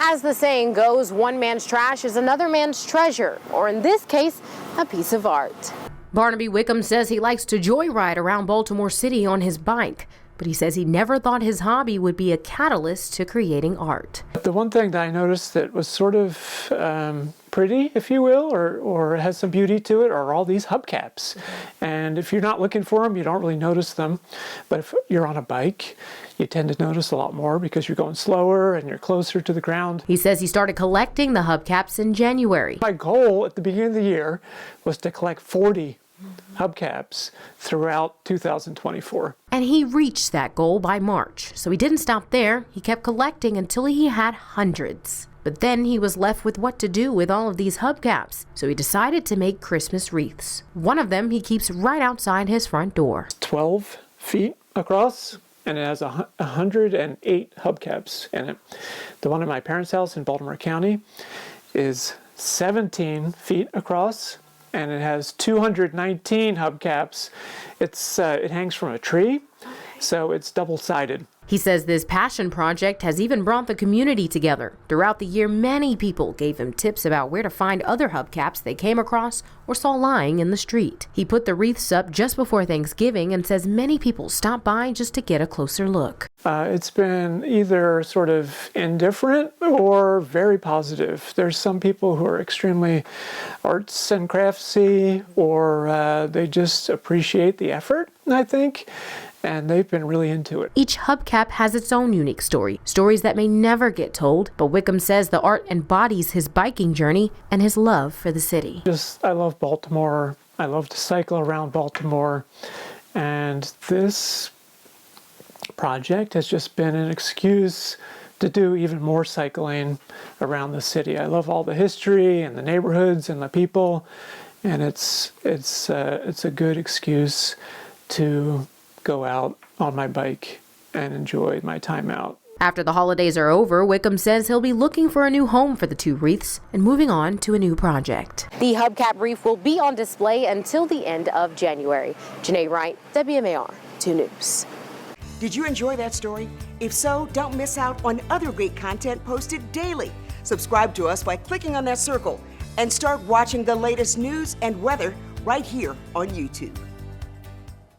As the saying goes, one man's trash is another man's treasure, or in this case, a piece of art. Barnaby Wickham says he likes to joyride around Baltimore City on his bike, but he says he never thought his hobby would be a catalyst to creating art. The one thing that I noticed that was sort of pretty, if you will, or has some beauty to it, are all these hubcaps. And if you're not looking for them, you don't really notice them. But if you're on a bike, you tend to notice a lot more because you're going slower and you're closer to the ground. He says he started collecting the hubcaps in January. My goal at the beginning of the year was to collect 40 hubcaps throughout 2024. And he reached that goal by March. So he didn't stop there. He kept collecting until he had hundreds. But then he was left with what to do with all of these hubcaps. So he decided to make Christmas wreaths. One of them he keeps right outside his front door. 12 feet across, and it has 108 hubcaps in it. The one at my parents' house in Baltimore County is 17 feet across, and it has 219 hubcaps. It hangs from a tree, so it's double-sided. He says this passion project has even brought the community together. Throughout the year, many people gave him tips about where to find other hubcaps they came across or saw lying in the street. He put the wreaths up just before Thanksgiving and says many people stop by just to get a closer look. It's been either sort of indifferent or very positive. There's some people who are extremely arts and craftsy, or they just appreciate the effort, I think. And they've been really into it. Each hubcap has its own unique story, stories that may never get told, but Wickham says the art embodies his biking journey and his love for the city. I love Baltimore. I love to cycle around Baltimore. And this project has just been an excuse to do even more cycling around the city. I love all the history and the neighborhoods and the people, and it's a good excuse to go out on my bike and enjoy my time out. After the holidays are over, Wickham says he'll be looking for a new home for the two wreaths and moving on to a new project. The hubcap wreath will be on display until the end of January. Janae Wright, WMAR 2 News. Did you enjoy that story? If so, don't miss out on other great content posted daily. Subscribe to us by clicking on that circle and start watching the latest news and weather right here on YouTube.